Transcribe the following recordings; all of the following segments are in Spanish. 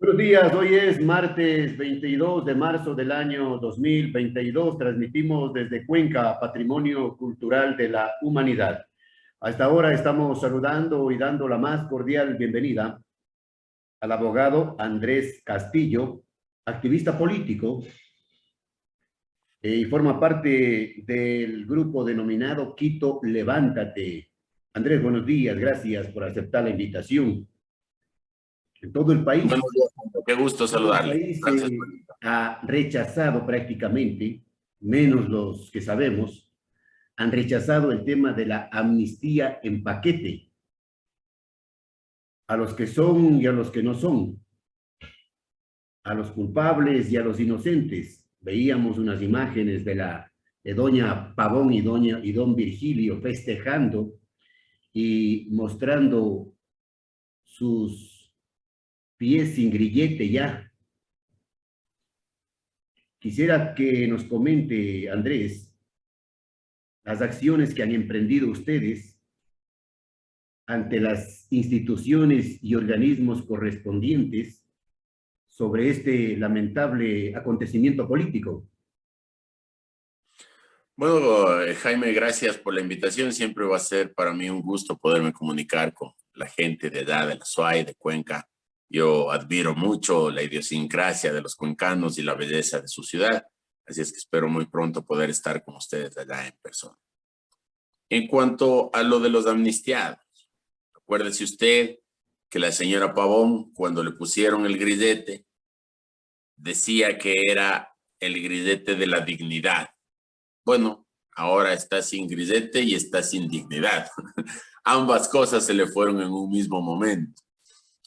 Buenos días, hoy es martes 22 de marzo del año 2022. Transmitimos desde Cuenca, Patrimonio Cultural de la Humanidad. Hasta ahora estamos saludando y dando la más cordial bienvenida al abogado Andrés Castillo, activista político, y forma parte del grupo denominado Quito Levántate. Andrés, buenos días, gracias por aceptar la invitación. En todo el país Buenos días, Juanjo. Qué gusto todo el saludarle. país Gracias. ha rechazado prácticamente, menos los que sabemos, han rechazado el tema de la amnistía en paquete, a los que son y a los que no son, a los culpables y a los inocentes. Veíamos unas imágenes de doña Pavón y don Virgilio festejando y mostrando sus pies sin grillete ya. Quisiera que nos comente, Andrés, las acciones que han emprendido ustedes ante las instituciones y organismos correspondientes sobre este lamentable acontecimiento político. Bueno, Jaime, gracias por la invitación. Siempre va a ser para mí un gusto poderme comunicar con la gente de allá, de la SUAY, de Cuenca. Yo admiro mucho la idiosincrasia de los cuencanos y la belleza de su ciudad. Así es que espero muy pronto poder estar con ustedes allá en persona. En cuanto a lo de los amnistiados, acuérdese usted que la señora Pavón, cuando le pusieron el grillete, decía que era el grillete de la dignidad. Bueno, ahora está sin grillete y está sin dignidad. Ambas cosas se le fueron en un mismo momento.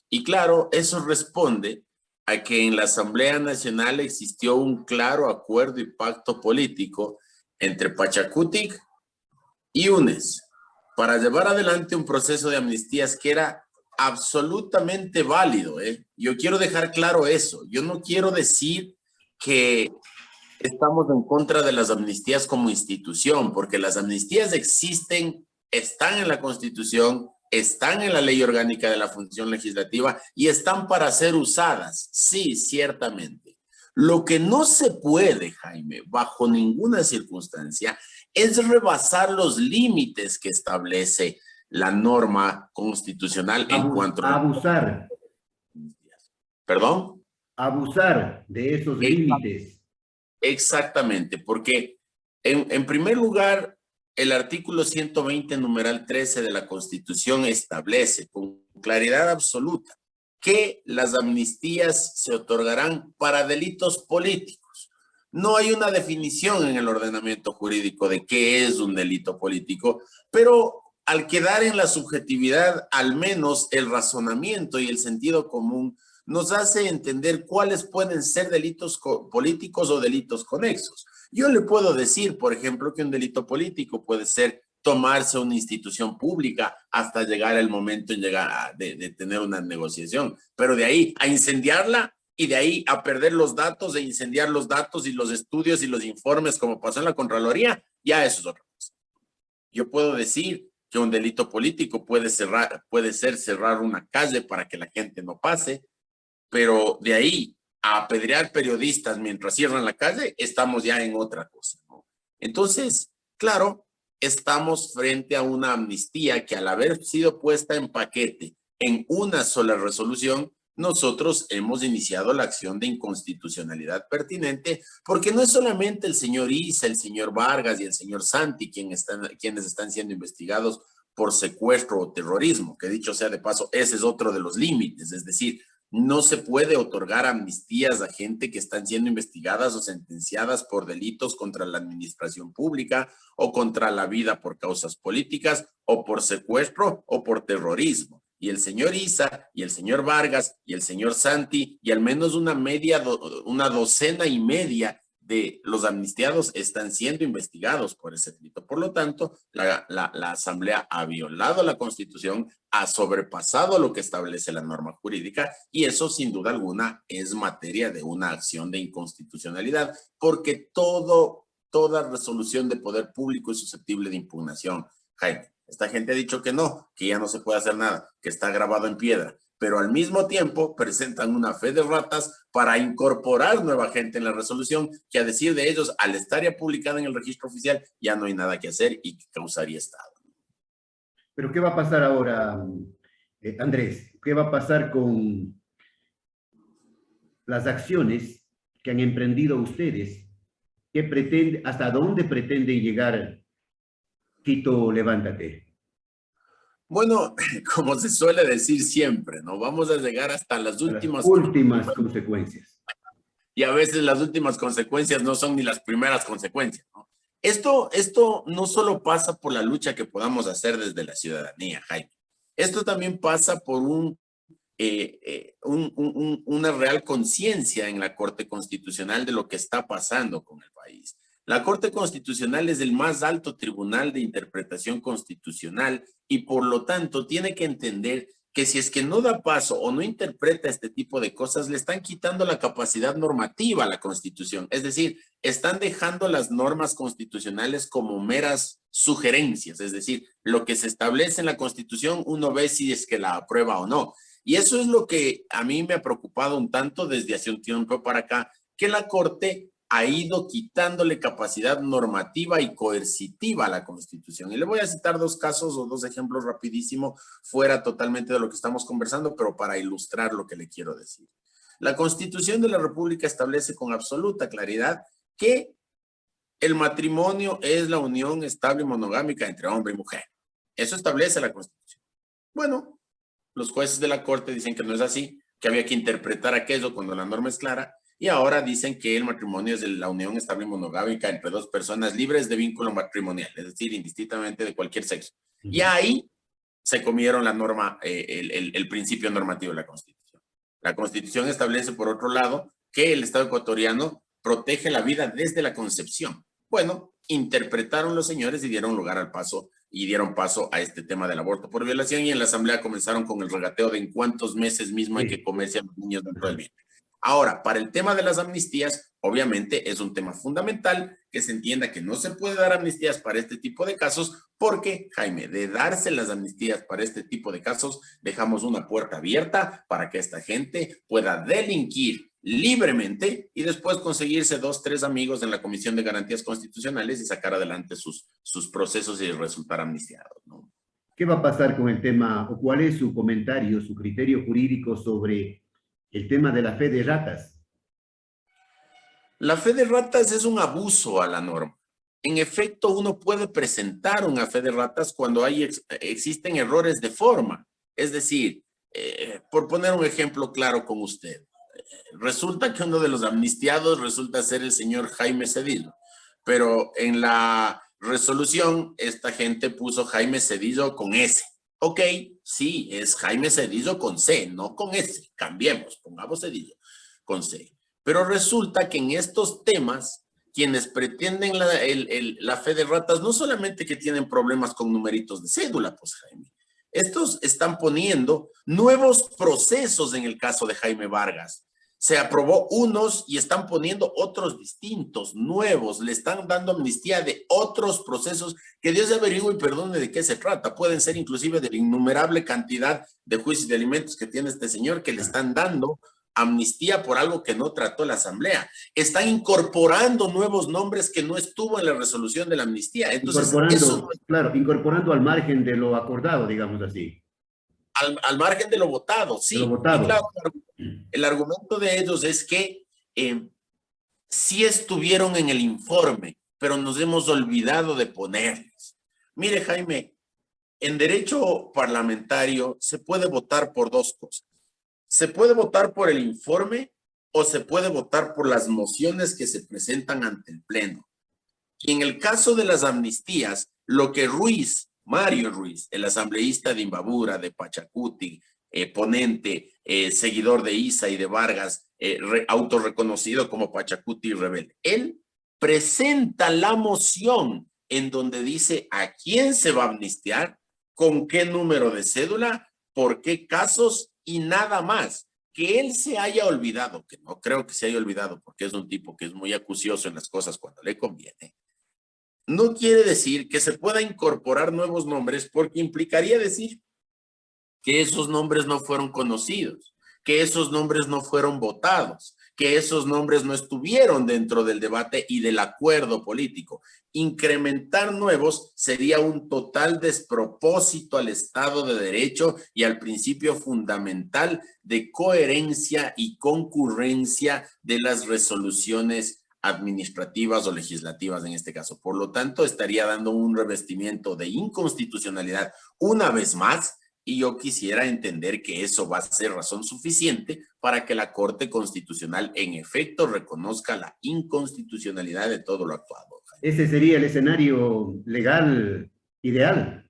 Y claro, eso responde a que en la Asamblea Nacional existió un claro acuerdo y pacto político entre Pachacutic y UNES para llevar adelante un proceso de amnistías que era absolutamente válido. Yo quiero dejar claro eso. Yo no quiero decir que estamos en contra de las amnistías como institución, porque las amnistías existen, están en la Constitución, están en la Ley Orgánica de la Función Legislativa y están para ser usadas. Sí, ciertamente. Lo que no se puede, Jaime, bajo ninguna circunstancia, es rebasar los límites que establece la norma constitucional en cuanto a... Abusar, ¿Perdón? abusar de esos límites. Exactamente, porque en primer lugar, el artículo 120, numeral 13 de la Constitución establece con claridad absoluta que las amnistías se otorgarán para delitos políticos. No hay una definición en el ordenamiento jurídico de qué es un delito político, pero al quedar en la subjetividad, al menos el razonamiento y el sentido común nos hace entender cuáles pueden ser delitos políticos o delitos conexos. Yo le puedo decir, por ejemplo, que un delito político puede ser tomarse una institución pública hasta llegar el momento de tener una negociación, pero de ahí a incendiarla y de ahí a perder los datos, de incendiar los datos y los estudios y los informes como pasó en la Contraloría, ya eso es otra cosa. Yo puedo decir que un delito político puede ser cerrar una calle para que la gente no pase, pero de ahí a apedrear periodistas mientras cierran la calle, estamos ya en otra cosa, ¿no? Entonces, claro, estamos frente a una amnistía que al haber sido puesta en paquete en una sola resolución, nosotros hemos iniciado la acción de inconstitucionalidad pertinente, porque no es solamente el señor Issa, el señor Vargas y el señor Santi quienes están siendo investigados por secuestro o terrorismo, que dicho sea de paso, ese es otro de los límites, es decir, no se puede otorgar amnistías a gente que están siendo investigadas o sentenciadas por delitos contra la administración pública o contra la vida por causas políticas o por secuestro o por terrorismo. Y el señor Issa y el señor Vargas y el señor Santi y al menos una docena y media de los amnistiados están siendo investigados por ese delito. Por lo tanto, la Asamblea ha violado la Constitución, ha sobrepasado lo que establece la norma jurídica y eso sin duda alguna es materia de una acción de inconstitucionalidad porque toda resolución de poder público es susceptible de impugnación. Jaime, esta gente ha dicho que no, que ya no se puede hacer nada, que está grabado en piedra. pero al mismo tiempo presentan una fe de ratas para incorporar nueva gente en la resolución, que a decir de ellos, al estar ya publicada en el registro oficial, ya no hay nada que hacer y que causaría Estado. Pero ¿qué va a pasar ahora, Andrés? ¿Qué va a pasar con las acciones que han emprendido ustedes? ¿Qué pretende, hasta dónde pretenden llegar? Tito, levántate. Bueno, como se suele decir siempre, ¿no? Vamos a llegar hasta las A las últimas últimas consecuencias. y a veces las últimas consecuencias no son ni las primeras consecuencias, ¿no? Esto no solo pasa por la lucha que podamos hacer desde la ciudadanía, Jaime. Esto también pasa por una real conciencia en la Corte Constitucional de lo que está pasando con el país. La Corte Constitucional es el más alto tribunal de interpretación constitucional y por lo tanto tiene que entender que si es que no da paso o no interpreta este tipo de cosas, le están quitando la capacidad normativa a la Constitución. Es decir, están dejando las normas constitucionales como meras sugerencias. Es decir, lo que se establece en la Constitución, uno ve si es que la aprueba o no. Y eso es lo que a mí me ha preocupado un tanto desde hace un tiempo para acá, que la Corte ha ido quitándole capacidad normativa y coercitiva a la Constitución. Y le voy a citar dos casos o dos ejemplos rapidísimo, fuera totalmente de lo que estamos conversando, pero para ilustrar lo que le quiero decir. La Constitución de la República establece con absoluta claridad que el matrimonio es la unión estable y monogámica entre hombre y mujer. Eso establece la Constitución. Bueno, los jueces de la Corte dicen que no es así, que había que interpretar aquello cuando la norma es clara, y ahora dicen que el matrimonio es la unión estable y monogámica entre dos personas libres de vínculo matrimonial, es decir, indistintamente de cualquier sexo. Y ahí se comieron la norma, el principio normativo de la Constitución. La Constitución establece, por otro lado, que el Estado ecuatoriano protege la vida desde la concepción. Bueno, interpretaron los señores y dieron lugar al paso y dieron paso a este tema del aborto por violación, y en la asamblea comenzaron con el regateo de en cuántos meses mismo hay que comerse a los niños dentro del vientre. Ahora, para el tema de las amnistías, obviamente es un tema fundamental que se entienda que no se puede dar amnistías para este tipo de casos porque, Jaime, de darse las amnistías para este tipo de casos, dejamos una puerta abierta para que esta gente pueda delinquir libremente y después conseguirse 2, 3 amigos en la Comisión de Garantías Constitucionales y sacar adelante sus procesos y resultar amnistiados, ¿no? ¿Qué va a pasar con el tema, o cuál es su comentario, su criterio jurídico sobre el tema de la fe de ratas? La fe de ratas es un abuso a la norma. En efecto, uno puede presentar una fe de ratas cuando existen errores de forma. Es decir, por poner un ejemplo claro con usted, resulta que uno de los amnistiados resulta ser el señor Jaime Cedillo, pero en la resolución esta gente puso Jaime Cedillo con S. Ok, sí, es Jaime Cedillo con C, no con S. Cambiemos, pongamos Cedillo con C. Pero resulta que en estos temas, quienes pretenden la fe de ratas, no solamente que tienen problemas con numeritos de cédula, pues Jaime, estos están poniendo nuevos procesos en el caso de Jaime Vargas. Se aprobó unos y están poniendo otros distintos, nuevos, le están dando amnistía de otros procesos que Dios averigüe y perdone de qué se trata. Pueden ser inclusive de la innumerable cantidad de juicios de alimentos que tiene este señor que le están dando amnistía por algo que no trató la Asamblea. Están incorporando nuevos nombres que no estuvo en la resolución de la amnistía. Entonces, incorporando, claro, incorporando al margen de lo acordado, digamos así. Al margen de lo votado, De lo sí. Y votado. claro, el argumento de ellos es que sí estuvieron en el informe, pero nos hemos olvidado de ponerles. Mire, Jaime, en derecho parlamentario se puede votar por dos cosas. Se puede votar por el informe o se puede votar por las mociones que se presentan ante el Pleno. Y en el caso de las amnistías, lo que Mario Ruiz, el asambleísta de Imbabura, de Pachacuti, ponente, seguidor de Isa y de Vargas, autorreconocido como Pachacuti rebelde, él presenta la moción en donde dice a quién se va a amnistiar, con qué número de cédula, por qué casos y nada más. Que él se haya olvidado, que no creo que se haya olvidado porque es un tipo que es muy acucioso en las cosas cuando le conviene, no quiere decir que se pueda incorporar nuevos nombres porque implicaría decir que esos nombres no fueron conocidos, que esos nombres no fueron votados, que esos nombres no estuvieron dentro del debate y del acuerdo político. Incrementar nuevos sería un total despropósito al Estado de Derecho y al principio fundamental de coherencia y concurrencia de las resoluciones administrativas o legislativas en este caso. Por lo tanto, estaría dando un revestimiento de inconstitucionalidad una vez más. Y yo quisiera entender que eso va a ser razón suficiente para que la Corte Constitucional en efecto reconozca la inconstitucionalidad de todo lo actuado. Ese sería el escenario legal ideal.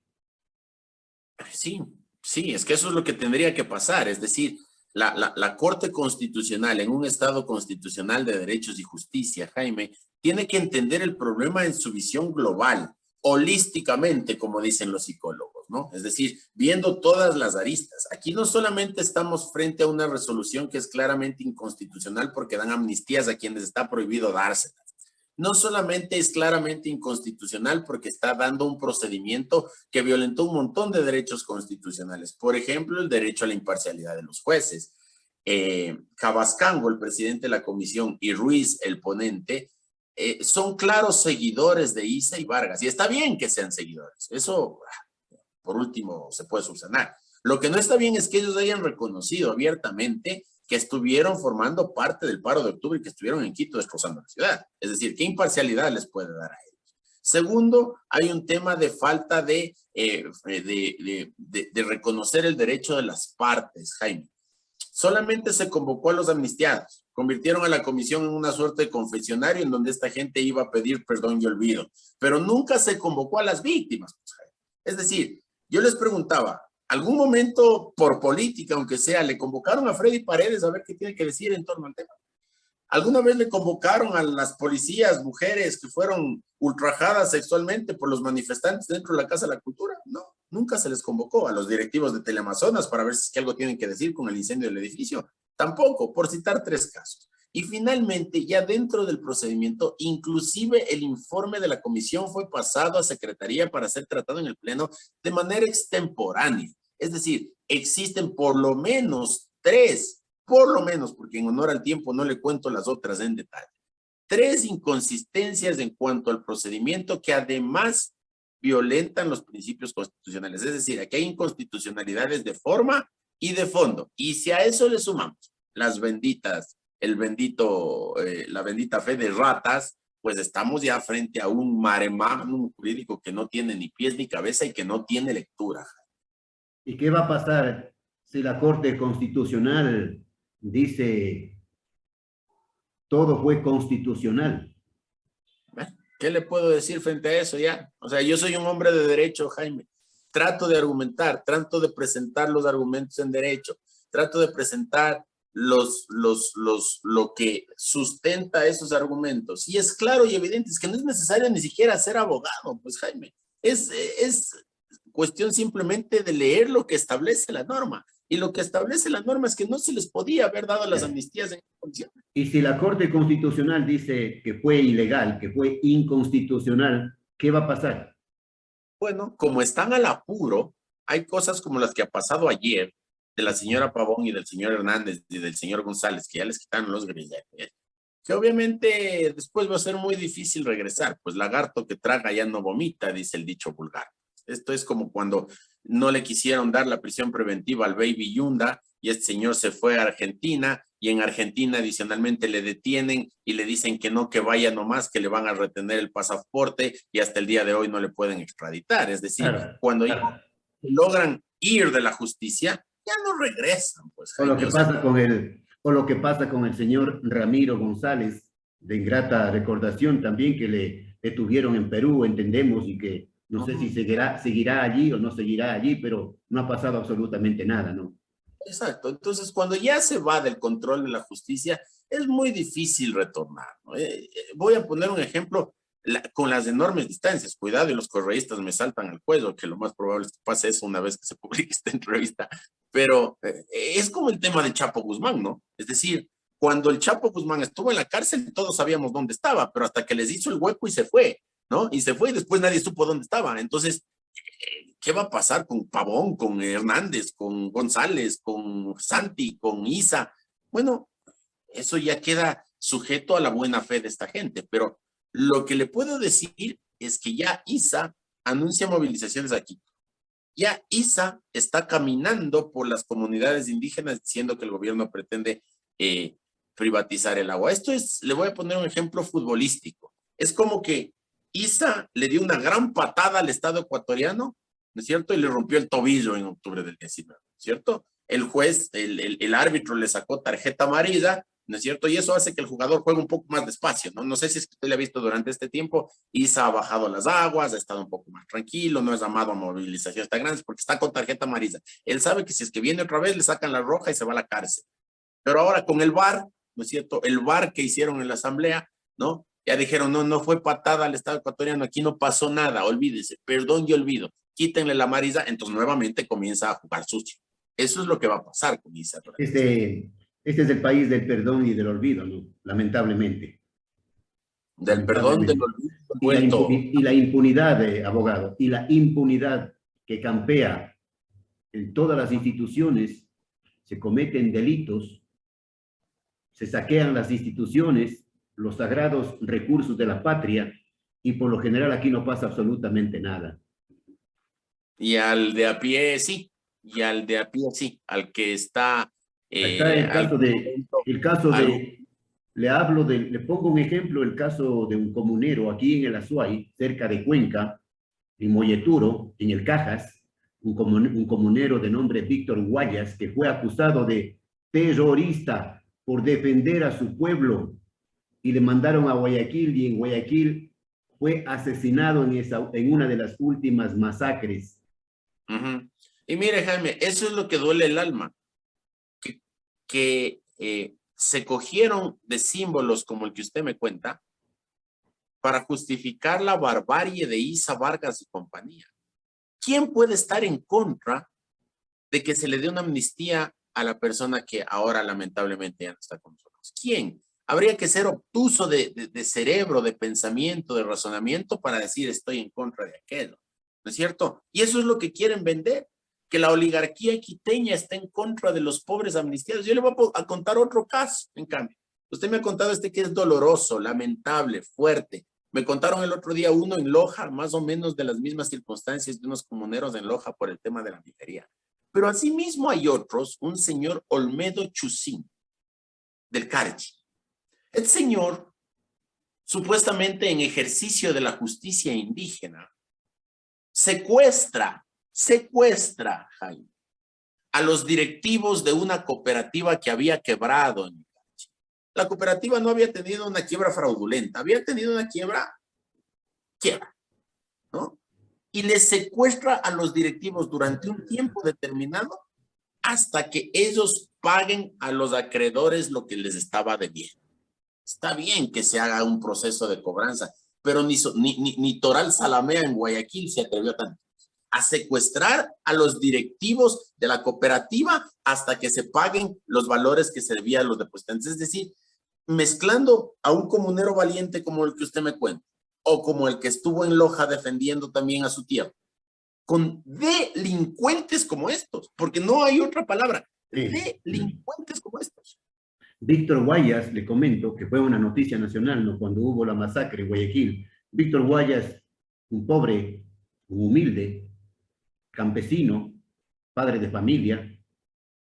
Sí, sí, es que eso es lo que tendría que pasar. Es decir, la Corte Constitucional en un Estado constitucional de derechos y justicia, Jaime, tiene que entender el problema en su visión global, holísticamente, como dicen los psicólogos, ¿no? Es decir, viendo todas las aristas. Aquí no solamente estamos frente a una resolución que es claramente inconstitucional porque dan amnistías a quienes está prohibido dárselas. No solamente es claramente inconstitucional porque está dando un procedimiento que violentó un montón de derechos constitucionales. Por ejemplo, el derecho a la imparcialidad de los jueces. Cabascango, el presidente de la comisión, y Ruiz, el ponente, son claros seguidores de Issa y Vargas. Y está bien que sean seguidores. Eso, por último, se puede subsanar. Lo que no está bien es que ellos hayan reconocido abiertamente que estuvieron formando parte del paro de octubre y que estuvieron en Quito destrozando la ciudad. Es decir, ¿qué imparcialidad les puede dar a ellos? Segundo, hay un tema de falta de reconocer el derecho de las partes, Jaime. Solamente se convocó a los amnistiados. Convirtieron a la comisión en una suerte de confesionario en donde esta gente iba a pedir perdón y olvido. Pero nunca se convocó a las víctimas. Es decir, yo les preguntaba, ¿algún momento por política, aunque sea, le convocaron a Freddy Paredes a ver qué tiene que decir en torno al tema? ¿Alguna vez le convocaron a las policías, mujeres que fueron ultrajadas sexualmente por los manifestantes dentro de la Casa de la Cultura? No, nunca se les convocó. A los directivos de Teleamazonas para ver si es que algo tienen que decir con el incendio del edificio. Tampoco, por citar 3 casos. Y finalmente, ya dentro del procedimiento, inclusive el informe de la comisión fue pasado a Secretaría para ser tratado en el Pleno de manera extemporánea. Es decir, existen por lo menos 3, por lo menos, porque en honor al tiempo no le cuento las otras en detalle, 3 inconsistencias en cuanto al procedimiento que además violentan los principios constitucionales. Es decir, aquí hay inconstitucionalidades de forma y de fondo. Y si a eso le sumamos las benditas, la bendita fe de ratas, pues estamos ya frente a un mare magnum jurídico que no tiene ni pies ni cabeza y que no tiene lectura. ¿Y qué va a pasar si la Corte Constitucional dice todo fue constitucional? ¿Qué le puedo decir frente a eso ya? O sea, yo soy un hombre de derecho, Jaime. Trato de argumentar, trato de presentar los argumentos en derecho, trato de presentar lo que sustenta esos argumentos. Y es claro y evidente, es que no es necesario ni siquiera ser abogado, pues Jaime. Es cuestión simplemente de leer lo que establece la norma. Y lo que establece la norma es que no se les podía haber dado las amnistías en condiciones. Y si la Corte Constitucional dice que fue ilegal, que fue inconstitucional, ¿qué va a pasar? Bueno, como están al apuro, hay cosas como las que ha pasado ayer de la señora Pavón y del señor Hernández y del señor González, que ya les quitaron los grilletes, que obviamente después va a ser muy difícil regresar, pues lagarto que traga ya no vomita, dice el dicho vulgar. Esto es como cuando no le quisieron dar la prisión preventiva al Baby Yunda y este señor se fue a Argentina y en Argentina adicionalmente le detienen y le dicen que no, que vaya nomás, que le van a retener el pasaporte y hasta el día de hoy no le pueden extraditar. Es decir, cuando ellos logran ir de la justicia, ya no regresan. Pues, o lo que pasa con el señor Ramiro González, de ingrata recordación también, que le detuvieron en Perú, entendemos, y que no sé si seguirá allí o no seguirá allí, pero no ha pasado absolutamente nada, ¿no? Exacto. Entonces, cuando ya se va del control de la justicia, es muy difícil retornar, ¿no? Voy a poner un ejemplo con las enormes distancias. Cuidado, y los correístas me saltan al cuello, que lo más probable es que pase eso una vez que se publique esta entrevista. Pero es como el tema del Chapo Guzmán, ¿no? Es decir, cuando el Chapo Guzmán estuvo en la cárcel, todos sabíamos dónde estaba, pero hasta que les hizo el hueco y se fue, ¿no? Y se fue y después nadie supo dónde estaba. Entonces, ¿qué va a pasar con Pavón, con Hernández, con González, con Santi, con Isa? Bueno, eso ya queda sujeto a la buena fe de esta gente, pero lo que le puedo decir es que ya Isa anuncia movilizaciones aquí. Ya Isa está caminando por las comunidades indígenas diciendo que el gobierno pretende privatizar el agua. Esto es, le voy a poner un ejemplo futbolístico. Es como que Isa le dio una gran patada al Estado ecuatoriano, ¿no es cierto? Y le rompió el tobillo en octubre del 19, ¿no es cierto? El juez, el árbitro le sacó tarjeta amarilla, ¿no es cierto? Y eso hace que el jugador juegue un poco más despacio, ¿no? No sé si es que usted le ha visto durante este tiempo, Isa ha bajado las aguas, ha estado un poco más tranquilo, no es llamado a movilizaciones tan grandes porque está con tarjeta amarilla. Él sabe que si es que viene otra vez, le sacan la roja y se va a la cárcel. Pero ahora con el VAR, ¿no es cierto? El VAR que hicieron en la asamblea, ¿no? Ya dijeron, no, no fue patada al Estado ecuatoriano, aquí no pasó nada, olvídese, perdón y olvido, quítenle la amarilla, entonces nuevamente comienza a jugar sucio. Eso es lo que va a pasar con Isa. Este es el país del perdón y del olvido, ¿no? Lamentablemente. Del perdón, del Lamentablemente. olvido, vuelto. Y la impunidad, abogado, y la impunidad que campea en todas las instituciones, se cometen delitos, se saquean las instituciones, los sagrados recursos de la patria, y por lo general aquí no pasa absolutamente nada. Y al de a pie, sí. Y al de a pie, sí. Al que está... Está el caso de, le pongo un ejemplo, el caso de un comunero aquí en el Azuay, cerca de Cuenca, en Molleturo, en el Cajas, un comunero de nombre Víctor Guayas, que fue acusado de terrorista por defender a su pueblo, y le mandaron a Guayaquil, y en Guayaquil fue asesinado en una de las últimas masacres. Y mire, Jaime, eso es lo que duele el alma, que se cogieron de símbolos como el que usted me cuenta para justificar la barbarie de Isa Vargas y compañía. ¿Quién puede estar en contra de que se le dé una amnistía a la persona que ahora lamentablemente ya no está con nosotros? ¿Quién? Habría que ser obtuso de cerebro, de pensamiento, de razonamiento para decir estoy en contra de aquello, ¿no es cierto? Y eso es lo que quieren vender, que la oligarquía quiteña está en contra de los pobres amnistiados. Yo le voy a contar otro caso, en cambio. Usted me ha contado este que es doloroso, lamentable, fuerte. Me contaron el otro día uno en Loja, más o menos de las mismas circunstancias de unos comuneros en Loja por el tema de la minería. Pero asimismo hay otros, un señor Olmedo Chusín, del Carchi. El señor, supuestamente en ejercicio de la justicia indígena, secuestra, Jaime, a los directivos de una cooperativa que había quebrado en el Carchi. La cooperativa no había tenido una quiebra fraudulenta, había tenido una quiebra, ¿no? Y les secuestra a los directivos durante un tiempo determinado hasta que ellos paguen a los acreedores lo que les estaba debiendo. Está bien que se haga un proceso de cobranza, pero ni Toral Salamea en Guayaquil se atrevió tanto a secuestrar a los directivos de la cooperativa hasta que se paguen los valores que se debían a los depositantes. Es decir, mezclando a un comunero valiente como el que usted me cuenta, o como el que estuvo en Loja defendiendo también a su tierra, con delincuentes como estos, porque no hay otra palabra, delincuentes como estos. Víctor Guayas, le comento, que fue una noticia nacional, ¿no? Cuando hubo la masacre en Guayaquil. Víctor Guayas, un pobre, humilde, campesino, padre de familia,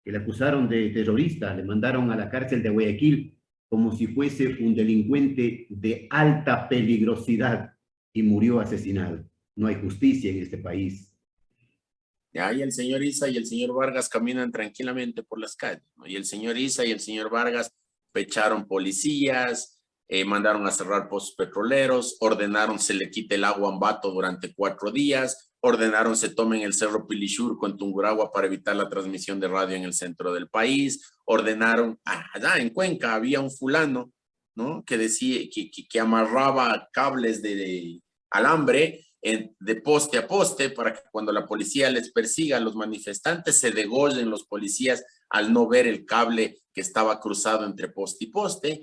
que le acusaron de terrorista, le mandaron a la cárcel de Guayaquil como si fuese un delincuente de alta peligrosidad y murió asesinado. No hay justicia en este país. Ya, y el señor Isa y el señor Vargas caminan tranquilamente por las calles, ¿no? Y el señor Isa y el señor Vargas pecharon policías, mandaron a cerrar pozos petroleros, ordenaron se le quite el agua a Ambato durante 4 días, ordenaron se tomen el Cerro Pilishurco en Tungurahua para evitar la transmisión de radio en el centro del país, ordenaron, allá en Cuenca había un fulano, ¿no? Que decía, que amarraba cables de alambre de poste a poste para que cuando la policía les persiga a los manifestantes se degollen los policías al no ver el cable que estaba cruzado entre poste y poste.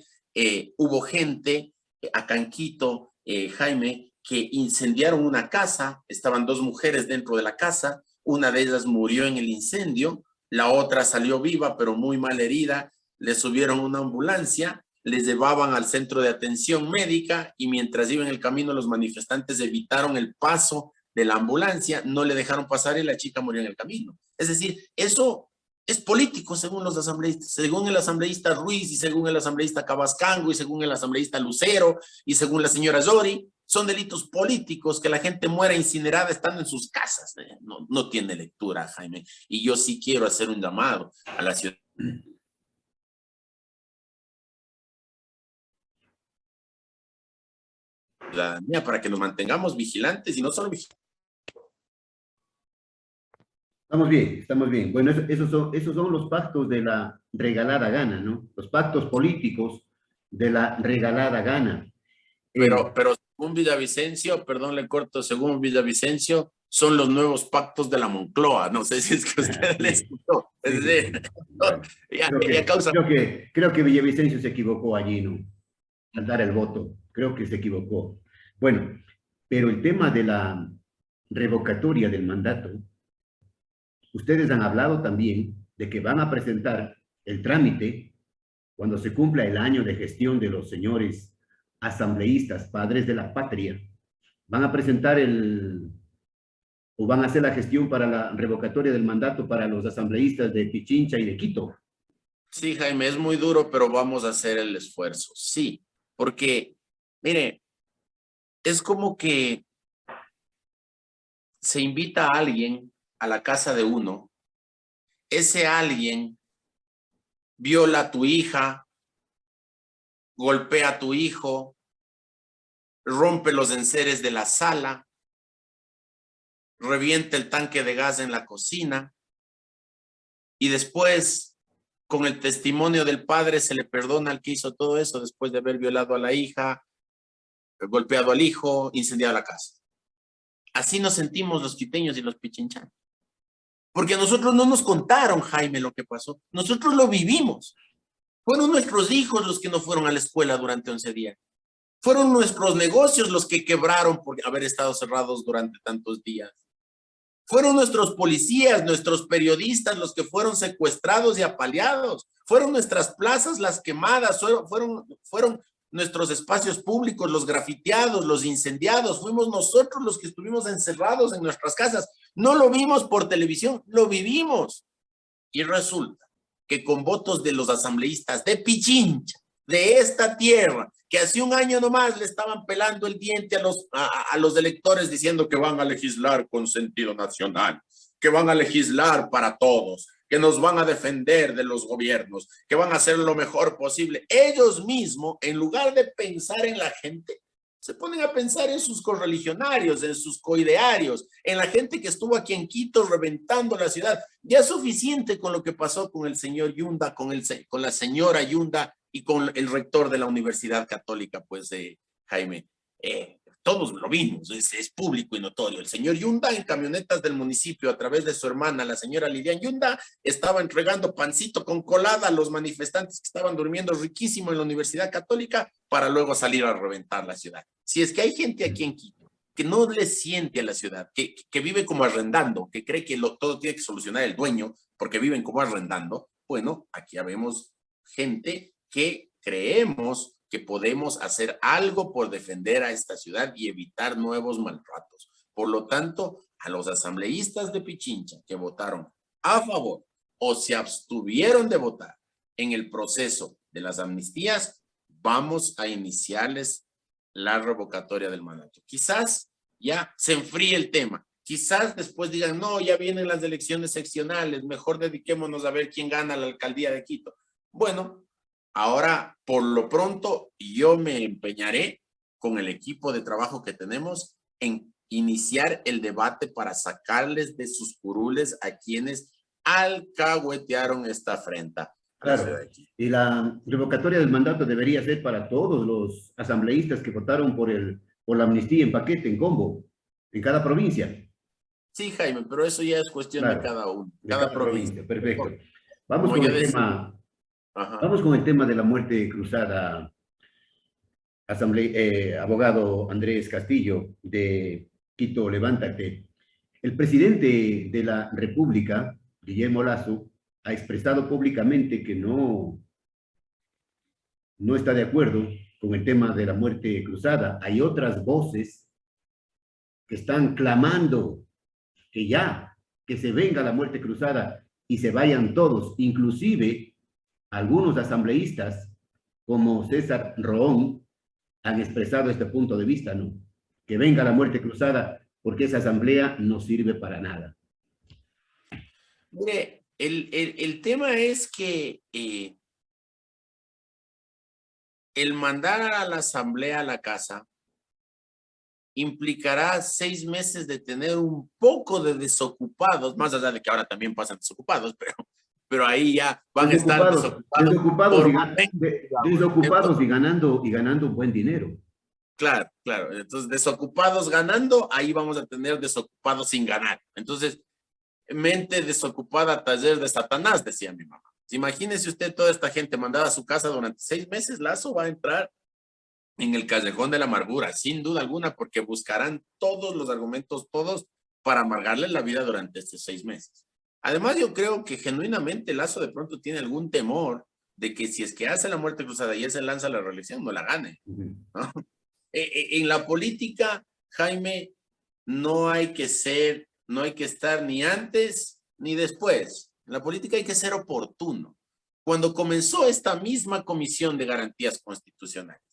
Hubo gente acá en Quito, Jaime, que incendiaron una casa, estaban dos mujeres dentro de la casa, una de ellas murió en el incendio, la otra salió viva pero muy mal herida, le subieron una ambulancia, les llevaban al centro de atención médica y mientras iban en el camino los manifestantes evitaron el paso de la ambulancia, no le dejaron pasar y la chica murió en el camino. Es decir, eso es político según los asambleístas, según el asambleísta Ruiz y según el asambleísta Cabascango y según el asambleísta Lucero y según la señora Zori, son delitos políticos, que la gente muera incinerada estando en sus casas. No tiene lectura, Jaime. Y yo sí quiero hacer un llamado a la ciudadanía para que nos mantengamos vigilantes y no solo vigilantes. Estamos bien, estamos bien. Bueno, esos son los pactos de la regalada gana, ¿no? Los pactos políticos de la regalada gana. Pero según Villavicencio, perdón, le corto, según Villavicencio, son los nuevos pactos de la Moncloa. No sé si es que usted le escuchó. Es decir, creo que Villavicencio se equivocó allí, ¿no? Al dar el voto. Creo que se equivocó. Bueno, pero el tema de la revocatoria del mandato, ustedes han hablado también de que van a presentar el trámite cuando se cumpla el año de gestión de los señores asambleístas, padres de la patria. Van a presentar o van a hacer la gestión para la revocatoria del mandato para los asambleístas de Pichincha y de Quito. Sí, Jaime, es muy duro, pero vamos a hacer el esfuerzo. Sí, porque, mire, es como que se invita a alguien a la casa de uno, ese alguien viola a tu hija, golpea a tu hijo, rompe los enseres de la sala, revienta el tanque de gas en la cocina y después, con el testimonio del padre, se le perdona al que hizo todo eso después de haber violado a la hija, golpeado al hijo, incendiado la casa. Así nos sentimos los quiteños y los pichinchanos. Porque a nosotros no nos contaron, Jaime, lo que pasó. Nosotros lo vivimos. Fueron nuestros hijos los que no fueron a la escuela durante 11 días. Fueron nuestros negocios los que quebraron por haber estado cerrados durante tantos días. Fueron nuestros policías, nuestros periodistas los que fueron secuestrados y apaleados. Fueron nuestras plazas las quemadas, fueron nuestros espacios públicos los grafiteados, los incendiados. Fuimos nosotros los que estuvimos encerrados en nuestras casas. No lo vimos por televisión, lo vivimos. Y resulta que con votos de los asambleístas de Pichincha, de esta tierra, que hace un año nomás le estaban pelando el diente a los electores diciendo que van a legislar con sentido nacional, que van a legislar para todos, que nos van a defender de los gobiernos, que van a hacer lo mejor posible. Ellos mismos, en lugar de pensar en la gente, se ponen a pensar en sus correligionarios, en sus coidearios, en la gente que estuvo aquí en Quito reventando la ciudad. Ya es suficiente con lo que pasó con el señor Yunda, con la señora Yunda y con el rector de la Universidad Católica, pues, Jaime. Todos lo vimos, es público y notorio. El señor Yunda en camionetas del municipio a través de su hermana, la señora Lidian Yunda, estaba entregando pancito con colada a los manifestantes que estaban durmiendo riquísimo en la Universidad Católica para luego salir a reventar la ciudad. Si es que hay gente aquí en Quito que no le siente a la ciudad, que vive como arrendando, que cree que todo tiene que solucionar el dueño porque viven como arrendando, bueno, aquí habemos gente que creemos que podemos hacer algo por defender a esta ciudad y evitar nuevos maltratos. Por lo tanto, a los asambleístas de Pichincha que votaron a favor o se abstuvieron de votar en el proceso de las amnistías, vamos a iniciarles la revocatoria del mandato. Quizás ya se enfríe el tema. Quizás después digan, no, ya vienen las elecciones seccionales, mejor dediquémonos a ver quién gana la alcaldía de Quito. Bueno, ahora, por lo pronto, yo me empeñaré con el equipo de trabajo que tenemos en iniciar el debate para sacarles de sus curules a quienes alcahuetearon esta afrenta. Claro, y la revocatoria del mandato debería ser para todos los asambleístas que votaron por la amnistía en paquete, en combo, en cada provincia. Sí, Jaime, pero eso ya es cuestión de cada uno, cada provincia. Perfecto. Vamos con el tema. Ajá. Vamos con el tema de la muerte cruzada, abogado Andrés Castillo de Quito, levántate. El presidente de la República, Guillermo Lasso, ha expresado públicamente que no está de acuerdo con el tema de la muerte cruzada. Hay otras voces que están clamando que se venga la muerte cruzada y se vayan todos, inclusive algunos asambleístas como César Roón han expresado este punto de vista, ¿no? Que venga la muerte cruzada porque esa asamblea no sirve para nada. Mire, el tema es que el mandar a la asamblea a la casa implicará 6 meses de tener un poco de desocupados, más allá de que ahora también pasan desocupados, pero ahí ya van a estar desocupados formalmente, digamos. Desocupados y ganando un buen dinero. Claro, claro. Entonces, desocupados ganando, ahí vamos a tener desocupados sin ganar. Entonces, mente desocupada, taller de Satanás, decía mi mamá. Imagínese usted toda esta gente mandada a su casa durante 6 meses, Lasso va a entrar en el callejón de la amargura, sin duda alguna, porque buscarán todos los argumentos, todos, para amargarle la vida durante estos 6 meses. Además, yo creo que genuinamente Lasso de pronto tiene algún temor de que si es que hace la muerte cruzada y él se lanza a la reelección, no la gane, ¿no? En la política, Jaime, no hay que estar ni antes ni después. En la política hay que ser oportuno. Cuando comenzó esta misma Comisión de Garantías Constitucionales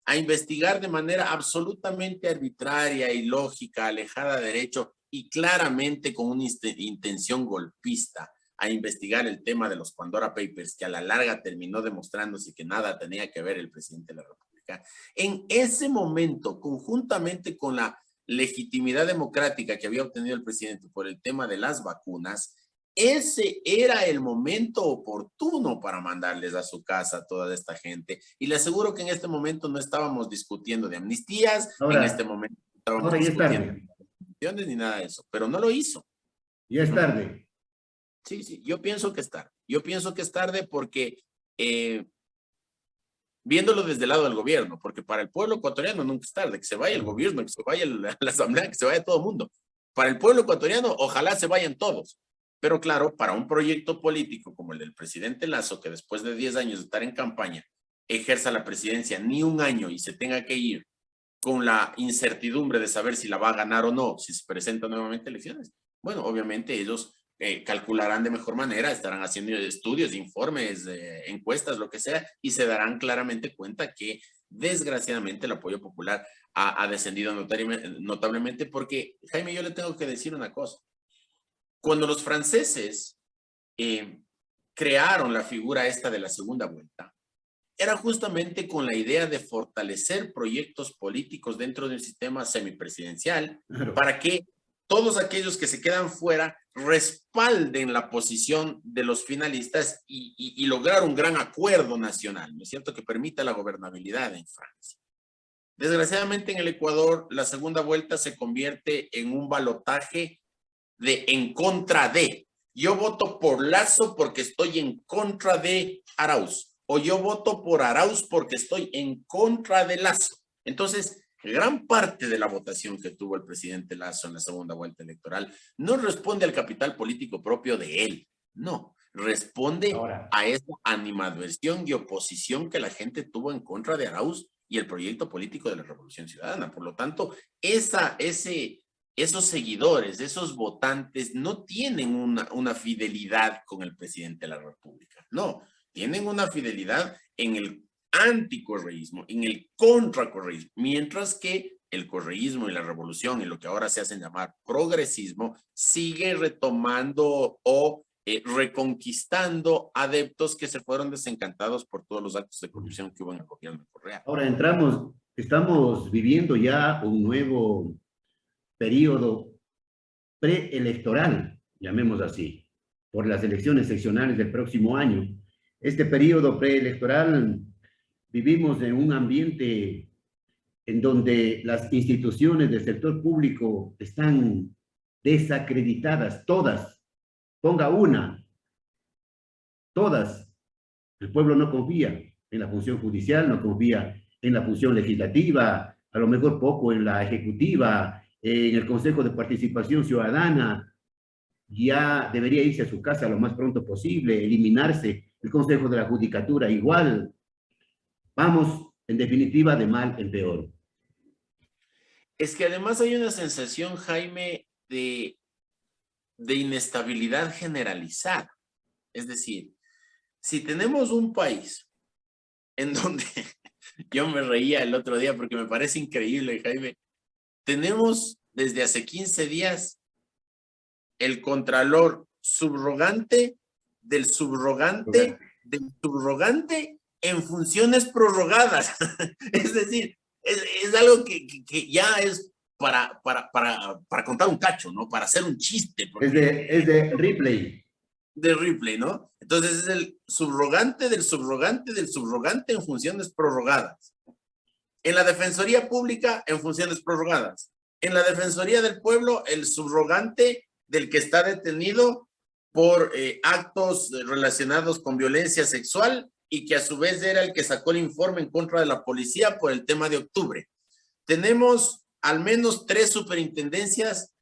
a investigar de manera absolutamente arbitraria, ilógica, alejada de derecho y claramente con una intención golpista, a investigar el tema de los Pandora Papers, que a la larga terminó demostrándose que nada tenía que ver el presidente de la República. En ese momento, conjuntamente con la legitimidad democrática que había obtenido el presidente por el tema de las vacunas, ese era el momento oportuno para mandarles a su casa a toda esta gente. Y le aseguro que en este momento no estábamos discutiendo de amnistías, en este momento no estábamos discutiendo de ni nada de eso, pero no lo hizo. Ya es tarde. Sí, yo pienso que es tarde. Yo pienso que es tarde porque viéndolo desde el lado del gobierno, porque para el pueblo ecuatoriano nunca es tarde, que se vaya el gobierno, que se vaya la asamblea, que se vaya todo el mundo. Para el pueblo ecuatoriano, ojalá se vayan todos. Pero claro, para un proyecto político como el del presidente Lasso, que después de 10 años de estar en campaña, ejerza la presidencia ni un año y se tenga que ir con la incertidumbre de saber si la va a ganar o no, si se presenta nuevamente elecciones. Bueno, obviamente ellos calcularán de mejor manera, estarán haciendo estudios, informes, encuestas, lo que sea, y se darán claramente cuenta que desgraciadamente el apoyo popular ha descendido notablemente porque, Jaime, yo le tengo que decir una cosa. Cuando los franceses crearon la figura esta de la segunda vuelta, era justamente con la idea de fortalecer proyectos políticos dentro de un sistema semipresidencial para que todos aquellos que se quedan fuera respalden la posición de los finalistas y lograr un gran acuerdo nacional, ¿no es cierto?, que permita la gobernabilidad en Francia. Desgraciadamente en el Ecuador la segunda vuelta se convierte en un balotaje de en contra de. Yo voto por Lasso porque estoy en contra de Arauz, o yo voto por Arauz porque estoy en contra de Lasso. Entonces, gran parte de la votación que tuvo el presidente Lasso en la segunda vuelta electoral no responde al capital político propio de él, no, responde a esa animadversión y oposición que la gente tuvo en contra de Arauz y el proyecto político de la Revolución Ciudadana. Por lo tanto, esos seguidores, esos votantes no tienen una fidelidad con el presidente de la República, no, tienen una fidelidad en el anticorreísmo, en el contracorreísmo, mientras que el correísmo y la revolución y lo que ahora se hacen llamar progresismo sigue retomando o reconquistando adeptos que se fueron desencantados por todos los actos de corrupción que hubo en el gobierno de Correa. Ahora estamos viviendo ya un nuevo periodo preelectoral, llamemos así, por las elecciones seccionales del próximo año. Este periodo preelectoral vivimos en un ambiente en donde las instituciones del sector público están desacreditadas, todas, ponga una, todas. El pueblo no confía en la función judicial, no confía en la función legislativa, a lo mejor poco en la ejecutiva, en el Consejo de Participación Ciudadana, ya debería irse a su casa lo más pronto posible, eliminarse el Consejo de la Judicatura igual. Vamos, en definitiva, de mal en peor. Es que además hay una sensación, Jaime, de inestabilidad generalizada. Es decir, si tenemos un país en donde yo me reía el otro día porque me parece increíble, Jaime, tenemos desde hace 15 días el contralor subrogante del subrogante del subrogante en funciones prorrogadas. Es decir, es algo que ya es para contar un cacho, ¿no? Para hacer un chiste. Es de Ripley. De Ripley, ¿no? Entonces es el subrogante del subrogante del subrogante en funciones prorrogadas. En la Defensoría Pública, en funciones prorrogadas. En la Defensoría del Pueblo, el subrogante del que está detenido por actos relacionados con violencia sexual y que a su vez era el que sacó el informe en contra de la policía por el tema de octubre. Tenemos al menos 3 superintendencias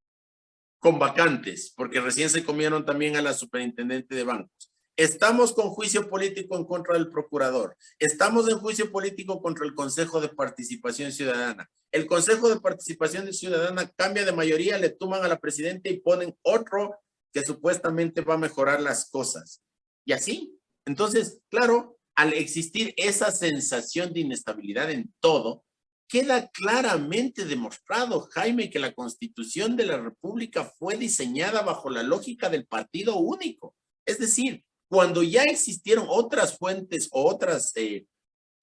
con vacantes, porque recién se comieron también a la superintendente de bancos. Estamos con juicio político en contra del procurador. Estamos en juicio político contra el Consejo de Participación Ciudadana. El Consejo de Participación Ciudadana cambia de mayoría, le tuman a la presidenta y ponen otro que supuestamente va a mejorar las cosas. Y así. Entonces, claro, al existir esa sensación de inestabilidad en todo, queda claramente demostrado, Jaime, que la Constitución de la República fue diseñada bajo la lógica del partido único. Es decir, cuando ya existieron otras fuentes o otras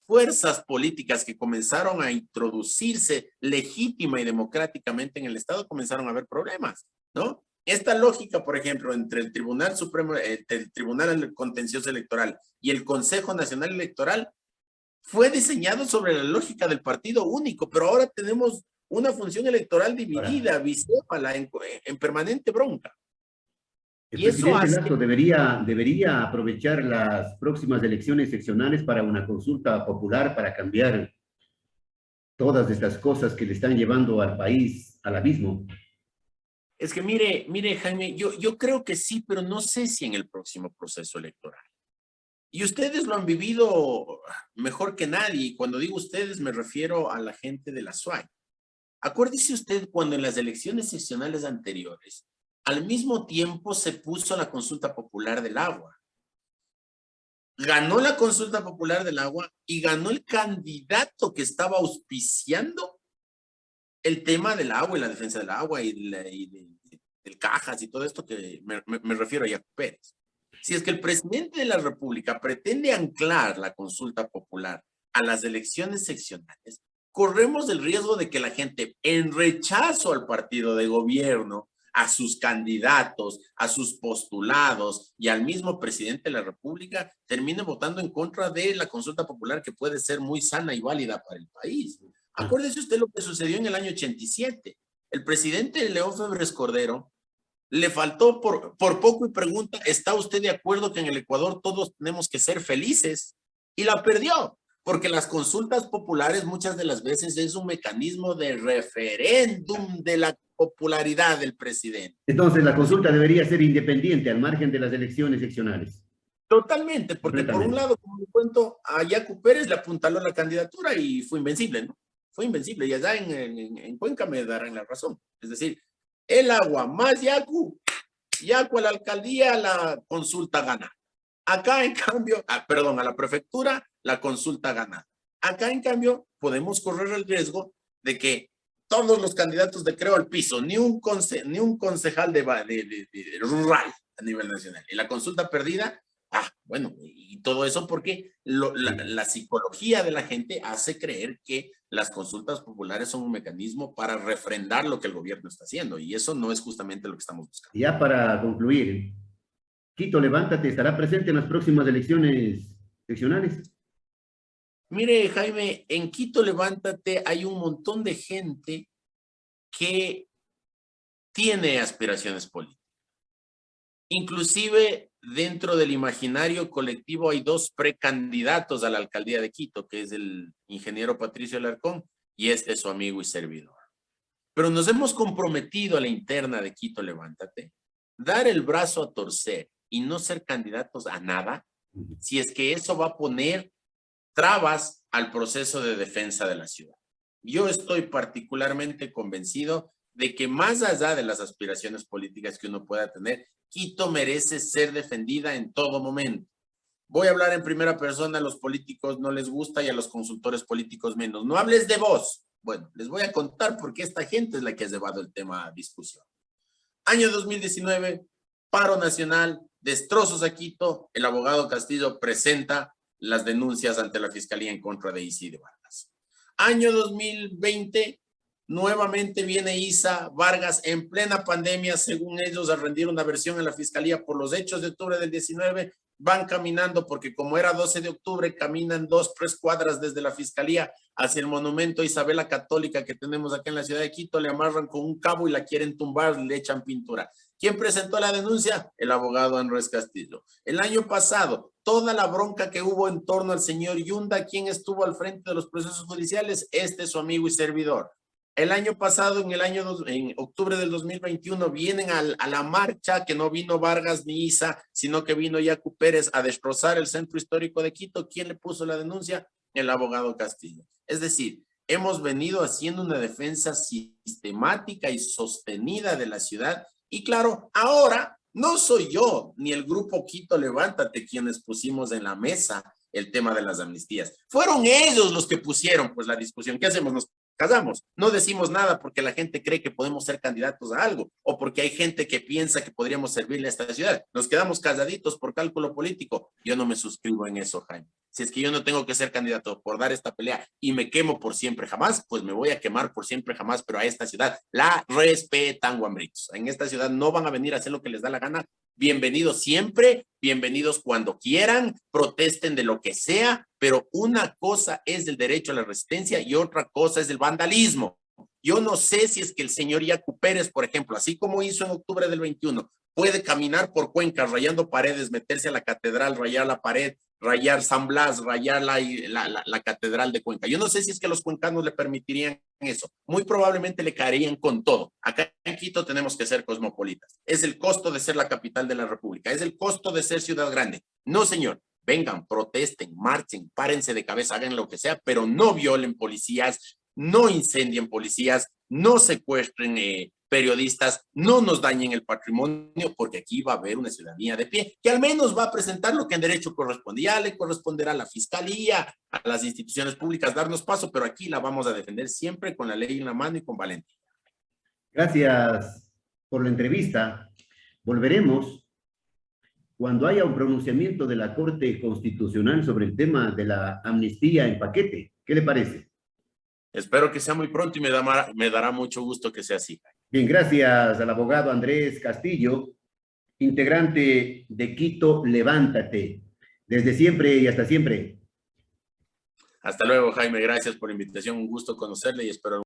fuerzas políticas que comenzaron a introducirse legítima y democráticamente en el Estado, comenzaron a haber problemas, ¿no? Esta lógica, por ejemplo, entre el Tribunal Supremo, el Tribunal Contencioso Electoral y el Consejo Nacional Electoral fue diseñado sobre la lógica del partido único, pero ahora tenemos una función electoral dividida, bicéfala, en permanente bronca. El Y eso presidente hace... Lasso debería aprovechar las próximas elecciones seccionales para una consulta popular para cambiar todas estas cosas que le están llevando al país al abismo. Es que mire, Jaime, yo creo que sí, pero no sé si en el próximo proceso electoral. Y ustedes lo han vivido mejor que nadie. Y cuando digo ustedes, me refiero a la gente de la SUAY. Acuérdese usted cuando en las elecciones seccionales anteriores, al mismo tiempo se puso la consulta popular del agua. Ganó la consulta popular del agua y ganó el candidato que estaba auspiciando el tema del agua y la defensa del agua y del Cajas y todo esto que me refiero a Yacu Pérez. Si es que el presidente de la República pretende anclar la consulta popular a las elecciones seccionales, corremos el riesgo de que la gente, en rechazo al partido de gobierno, a sus candidatos, a sus postulados y al mismo presidente de la República, termine votando en contra de la consulta popular que puede ser muy sana y válida para el país. Acuérdese usted lo que sucedió en el año 87. El presidente León Febres Cordero le faltó por poco y pregunta, ¿está usted de acuerdo que en el Ecuador todos tenemos que ser felices? Y la perdió, porque las consultas populares muchas de las veces es un mecanismo de referéndum de la popularidad del presidente. Entonces, la consulta debería ser independiente al margen de las elecciones seccionales. Totalmente, porque por un lado, como le cuento, a Yacu Pérez le apuntaló la candidatura y fue invencible, ¿no? Fue invencible, y allá en Cuenca me darán la razón. Es decir, el agua más Yacu a la alcaldía la consulta gana. Acá en cambio, perdón, a la prefectura la consulta gana. Acá en cambio podemos correr el riesgo de que todos los candidatos de Creo al Piso, ni un concejal de rural a nivel nacional. Y la consulta perdida, bueno, y todo eso porque la psicología de la gente hace creer que las consultas populares son un mecanismo para refrendar lo que el gobierno está haciendo, y eso no es justamente lo que estamos buscando. Ya para concluir, Quito Levántate estará presente en las próximas elecciones seccionales. Mire, Jaime, en Quito Levántate hay un montón de gente que tiene aspiraciones políticas. Inclusive dentro del imaginario colectivo hay dos precandidatos a la alcaldía de Quito, que es el ingeniero Patricio Alarcón y este es su amigo y servidor. Pero nos hemos comprometido a la interna de Quito Levántate, dar el brazo a torcer y no ser candidatos a nada, si es que eso va a poner trabas al proceso de defensa de la ciudad. Yo estoy particularmente convencido de que más allá de las aspiraciones políticas que uno pueda tener, Quito merece ser defendida en todo momento. Voy a hablar en primera persona, a los políticos no les gusta y a los consultores políticos menos. No hables de vos. Bueno, les voy a contar porque esta gente es la que ha llevado el tema a discusión. Año 2019, paro nacional, destrozos a Quito, el abogado Castillo presenta las denuncias ante la Fiscalía en contra de Isidro Vargas. Año 2020, nuevamente viene Isa Vargas en plena pandemia, según ellos, a rendir una versión en la Fiscalía por los hechos de octubre del 19, van caminando, porque como era 12 de octubre, caminan 2-3 cuadras desde la Fiscalía hacia el monumento a Isabel la Católica que tenemos acá en la ciudad de Quito, le amarran con un cabo y la quieren tumbar, le echan pintura. ¿Quién presentó la denuncia? El abogado Andrés Castillo. El año pasado, toda la bronca que hubo en torno al señor Yunda, ¿quién estuvo al frente de los procesos judiciales? Este es su amigo y servidor. El año pasado, en octubre del 2021, vienen a la marcha que no vino Vargas ni Isa, sino que vino Yacu Pérez a destrozar el centro histórico de Quito. ¿Quién le puso la denuncia? El abogado Castillo. Es decir, hemos venido haciendo una defensa sistemática y sostenida de la ciudad. Y claro, ahora no soy yo ni el grupo Quito Levántate quienes pusimos en la mesa el tema de las amnistías. Fueron ellos los que pusieron pues la discusión. ¿Qué hacemos? Nos casamos, no decimos nada porque la gente cree que podemos ser candidatos a algo o porque hay gente que piensa que podríamos servirle a esta ciudad. Nos quedamos calladitos por cálculo político. Yo no me suscribo en eso, Jaime. Si es que yo no tengo que ser candidato por dar esta pelea y me quemo por siempre jamás, pues me voy a quemar por siempre jamás, pero a esta ciudad la respetan, guambritos. En esta ciudad no van a venir a hacer lo que les da la gana. Bienvenidos siempre, bienvenidos cuando quieran, protesten de lo que sea, pero una cosa es el derecho a la resistencia y otra cosa es el vandalismo. Yo no sé si es que el señor Yacu Pérez, por ejemplo, así como hizo en octubre del 21, puede caminar por Cuenca rayando paredes, meterse a la catedral, rayar la pared, rayar San Blas, rayar la catedral de Cuenca. Yo no sé si es que los cuencanos le permitirían eso. Muy probablemente le caerían con todo. Acá en Quito tenemos que ser cosmopolitas. Es el costo de ser la capital de la República. Es el costo de ser ciudad grande. No, señor. Vengan, protesten, marchen, párense de cabeza, hagan lo que sea, pero no violen policías, no incendien policías, no secuestren periodistas, no nos dañen el patrimonio, porque aquí va a haber una ciudadanía de pie, que al menos va a presentar lo que en derecho corresponde. Ya le corresponderá a la fiscalía, a las instituciones públicas darnos paso, pero aquí la vamos a defender siempre con la ley en la mano y con valentía. Gracias por la entrevista. Volveremos cuando haya un pronunciamiento de la Corte Constitucional sobre el tema de la amnistía en paquete. ¿Qué le parece? Espero que sea muy pronto y me dará mucho gusto que sea así. Bien, gracias al abogado Andrés Castillo, integrante de Quito Levántate. Desde siempre y hasta siempre. Hasta luego, Jaime. Gracias por la invitación. Un gusto conocerle y espero